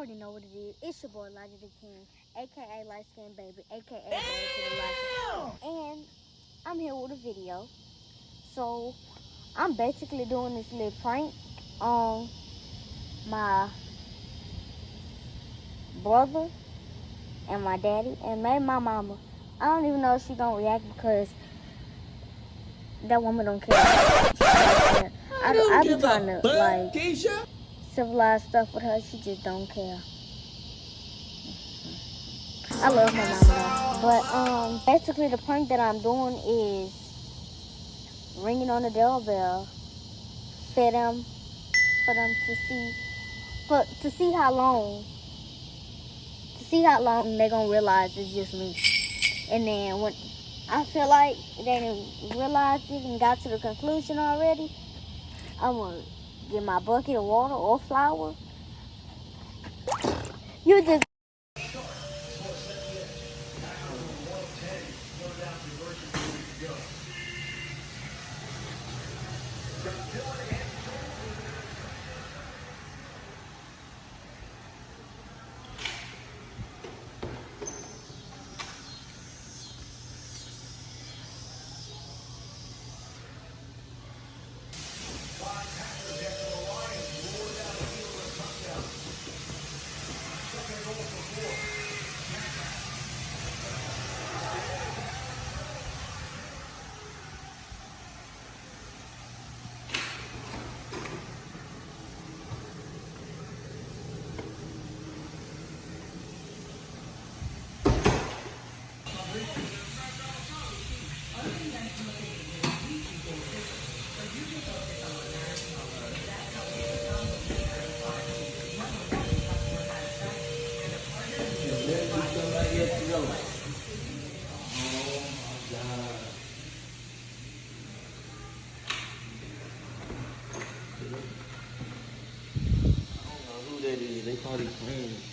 already know what it is. It's your boy, Logic the King, a.k.a. Light Skin Baby, a.k.a. Baby to the Logic. And I'm here with a video. So, I'm basically doing this little prank on my brother and my daddy and maybe my mama. I don't even know if she's gonna react because that woman don't care. I be trying to like civilize stuff with her. She just don't care. I love my mama though. But basically the prank that I'm doing is ringing on the doorbell for them to see how long they're gonna realize it's just me. And then when I feel like they didn't realize it and got to the conclusion already, I'm gonna get my bucket of water or flour. You just They probably playing.